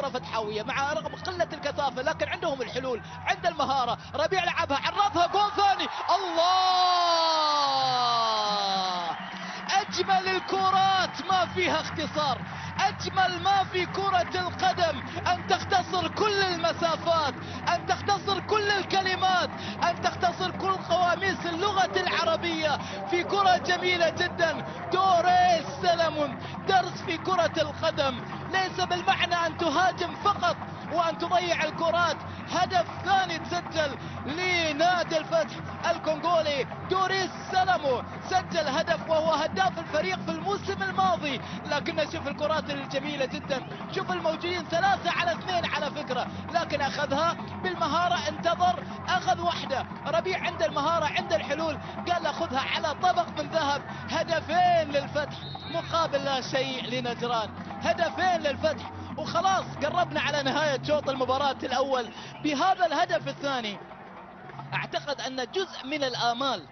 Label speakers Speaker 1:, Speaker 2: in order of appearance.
Speaker 1: مباراة فتحاوية مع رغم قلة الكثافة، لكن عندهم الحلول، عند المهارة. ربيع لعبها، عرضها، جول ثاني. الله! أجمل الكرات ما فيها اختصار، أجمل ما في كرة القدم أن تختصر كل المسافات، أن تختصر كل الكلمات، أن تختصر كل قواميس اللغة العربية في كرة جميلة جدا. دوريس سلمون درس في كرة القدم، ليس بالمعنى أن تهاجم فقط وأن تضيع الكرات. هدف ثاني تسجل لنادي الفتح الكونغولي. دوريس سلمو سجل هدف وهو هداف الفريق في الموسم الماضي، لكن شوف الكرات الجميلة جدا، شوف الموجودين 3-2 على فكرة، لكن أخذها بالمهارة، انتظر، أخذ واحدة. ربيع عنده المهارة، عنده الحلول، قال أخذها على طبق من ذهب. هدفين للفتح مقابل لا شيء لنجران، هدفين للفتح، وخلاص قربنا على نهاية شوط المباراة الأول بهذا الهدف الثاني. أعتقد أن جزء من الآمال